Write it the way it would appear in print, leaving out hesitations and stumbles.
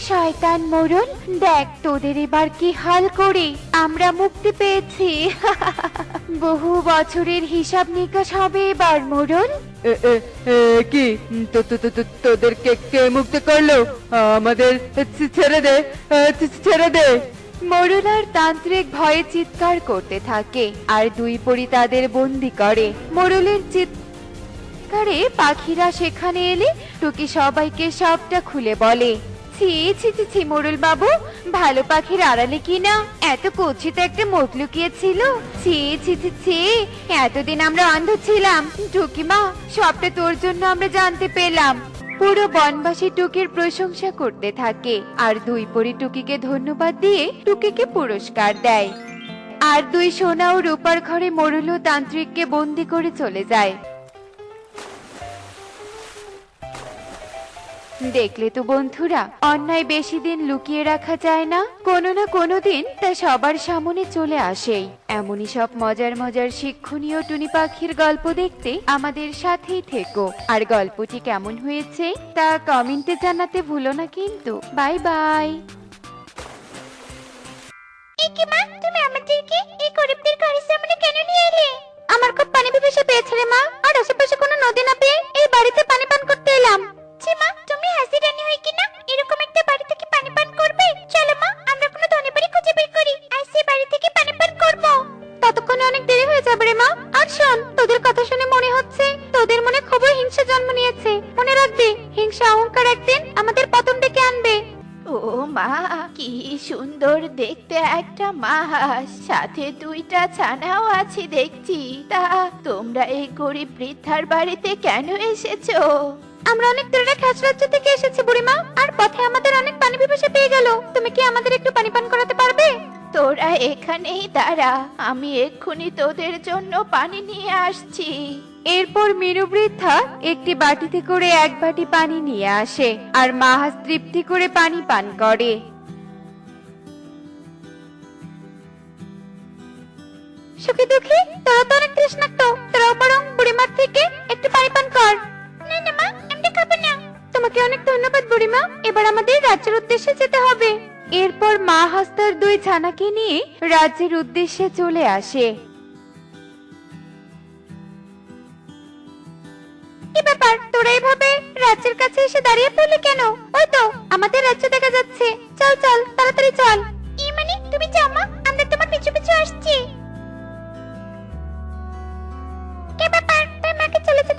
শয়তান মোড়ল, দেখ তোদের এবার কি হাল করে আমরা মুক্তি পেয়েছি। বহু বছরের হিসাব নিকাশ হবে এবার মোড়ল। কি তোদেরকে কে মুক্ত করলো? আমাদের ছেড়ে দে, ছেড়ে দে। মোড়ল আর তান্ত্রিক ভয়ে চিৎকার করতে থাকে আর দুই পরী তাদের বন্দি করে। মোড়লের চিৎকারে পাখিরা সেখানে এলে টুকি সবাইকে সবটা খুলে বলে। ছি ছি ছি ছি মোড়ল বাবু, ভালো পাখির আড়ালে কিনা এত কুৎসিত একটা মুখ লুকিয়েছিল। ছি ছি ছি ছি, এতদিন আমরা অন্ধ ছিলাম। টুকি মা, সবটা তোর জন্য আমরা জানতে পেলাম। পুরো বনবাসী টুকির প্রশংসা করতে থাকে আর দুই পরী টুকিকে ধন্যবাদ দিয়ে টুকিকে পুরস্কার দেয়। আর দুই সোনা ও রূপার ঘরে মোড়ল ও তান্ত্রিককে বন্দি করে চলে যায়। দেখলে তো বন্ধুরা, অন্যায় বেশি দিন লুকিয়ে রাখা যায় না, কোনো না কোনো দিন তা সবার সামনে চলে আসেই। এমনই সব মজার মজার শিক্ষণীয় টুনি পাখির গল্প দেখতে আমাদের সাথেই থেকো। আর গল্পটি কেমন হয়েছে তা কমেন্টে জানাতে ভুলো না কিন্তু। Bye bye. মা, তুমি আমাদেরকে এই গরিবদের ঘরের সামনে কেন নিয়ে এলে? আমার খুব পানি পিপাসা পেয়েছে রে মা, আর আশেপাশে কোনো নদী না পেয়ে এই বাড়িতে পানি পান করতে এলাম। মা, তুমি হাসি রানী হয়ে কিনা এরকম একটা বাড়ি থেকে পানি পান করবে? চলো মা, আমরা কোনো ধনী বাড়ি খুঁজে বের করি আর সেই বাড়ি থেকে পানি পান করব। ততক্ষণে অনেক দেরি হয়ে যাবে রে মা। আর শোন, তোদের কথা শুনে মনে হচ্ছে তোদের মনে খুবই হিংসা জন্ম নিয়েছে। মনে রাখবি, হিংসা অহংকার একদিন আমাদের পতন ডেকে আনবে। ও মা, কি সুন্দর দেখতে একটা মাছ, সাথে দুইটা ছানাও আছে দেখছি। তা তোমরা এই গরিব বৃদ্ধার বাড়িতে কেন এসেছো? আমরা অনেক দূরে খাস রাজ্য থেকে এসেছি বুড়িমা, আর পথে আমাদের অনেক পানি পিপাসা পেয়ে গেল। তুমি কি আমাদের একটু পানি পান করাতে পারবে? তোরা এখানেই দাঁড়া, আমি এক্ষুনি তোদের জন্য পানি নিয়ে আসছি। এরপর মিনু বৃদ্ধা একটি বাটিতে করে এক বাটি পানি নিয়ে আসে আর মাহাজ তৃপ্তি করে পানি পান করে। সুখী দুঃখী, তোরা তো অনেক তৃষ্ণার্ত, তোরাও বরং বুড়িমার থেকে একটু পানি পান কর। না না মা, আমরা খাবো না। তোমাকে অনেক ধন্যবাদ বুড়িমা, এবার আমাদের রাজ্যের উদ্দেশ্যে যেতে হবে। এরপর মা হাস্তার দুই ছানাকে নিয়ে রাজ্যের উদ্দেশ্যে চলে আসে। কি ব্যাপার, তোরা এভাবে রাজ্যের কাছে এসে দাঁড়িয়ে পড়লি কেন? ওই তো আমাদের রাজ্য দেখা যাচ্ছে। চল চল, তাড়াতাড়ি চল। এই মানে তুমি যাও মা, আমরা তোমার পিছু পিছু আসছি। কি ব্যাপার, তোর মাকে চলে যেতে